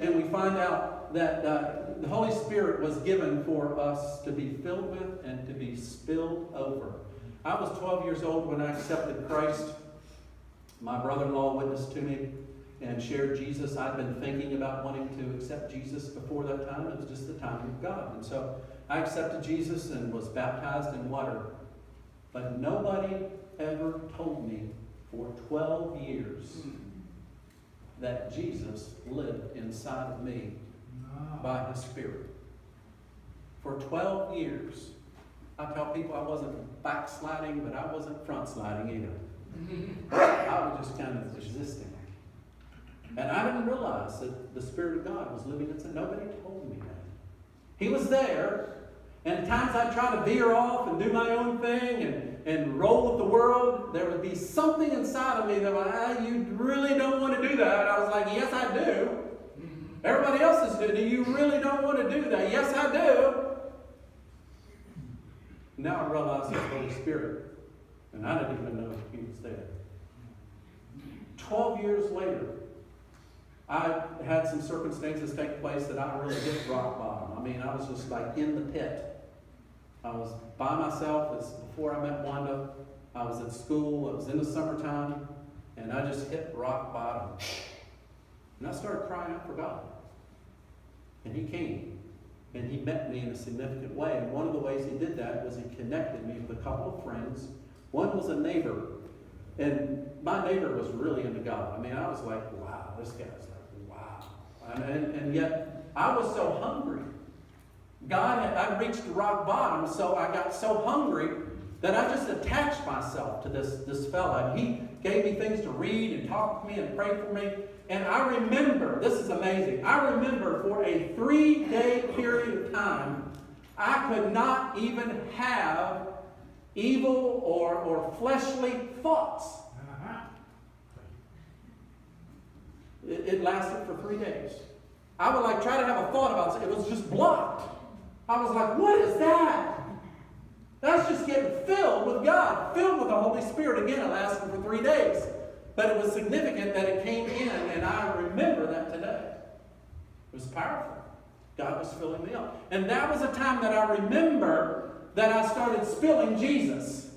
And we find out that the Holy Spirit was given for us to be filled with and to be spilled over. I was 12 years old when I accepted Christ. My brother-in-law witnessed to me and shared Jesus. I'd been thinking about wanting to accept Jesus before that time. It was just the timing of God. And so I accepted Jesus and was baptized in water. But nobody ever told me for 12 years that Jesus lived inside of me by His Spirit. For 12 years. I tell people I wasn't backsliding, but I wasn't front sliding either. I was just kind of resisting. And I didn't realize that the Spirit of God was living inside. Nobody told me that. He was there, and at times I'd try to veer off and do my own thing and roll with the world. There would be something inside of me that was, you really don't want to do that. I was like, yes, I do. Everybody else is doing it. You really don't want to do that. Yes, I do. Now I realize it's the Holy Spirit. And I didn't even know He was there. 12 years later, I had some circumstances take place that I really hit rock bottom. I mean, I was just like in the pit. I was by myself. It's before I met Wanda. I was at school. It was in the summertime. And I just hit rock bottom. And I started crying out for God. And He came. And He met me in a significant way. And one of the ways He did that was He connected me with a couple of friends. One was a neighbor. And my neighbor was really into God. I mean, I was like, wow, this guy's like, wow. And yet, I was so hungry. I reached rock bottom, so I got so hungry that I just attached myself to this fella. And he gave me things to read and talk to me and pray for me. And I remember, this is amazing, I remember for a 3-day period of time, I could not even have evil or fleshly thoughts. It lasted for 3 days. I would try to have a thought about it. It was just blocked. I was like, what is that? That's just getting filled with God, filled with the Holy Spirit. Again, it lasted for 3 days. But it was significant that it came in, and I remember that today. It was powerful. God was filling me up. And that was a time that I remember that I started spilling Jesus.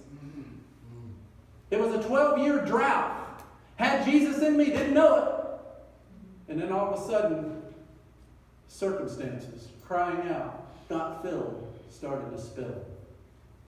It was a 12-year drought. Had Jesus in me, didn't know it. And then all of a sudden, circumstances, crying out, got filled, started to spill.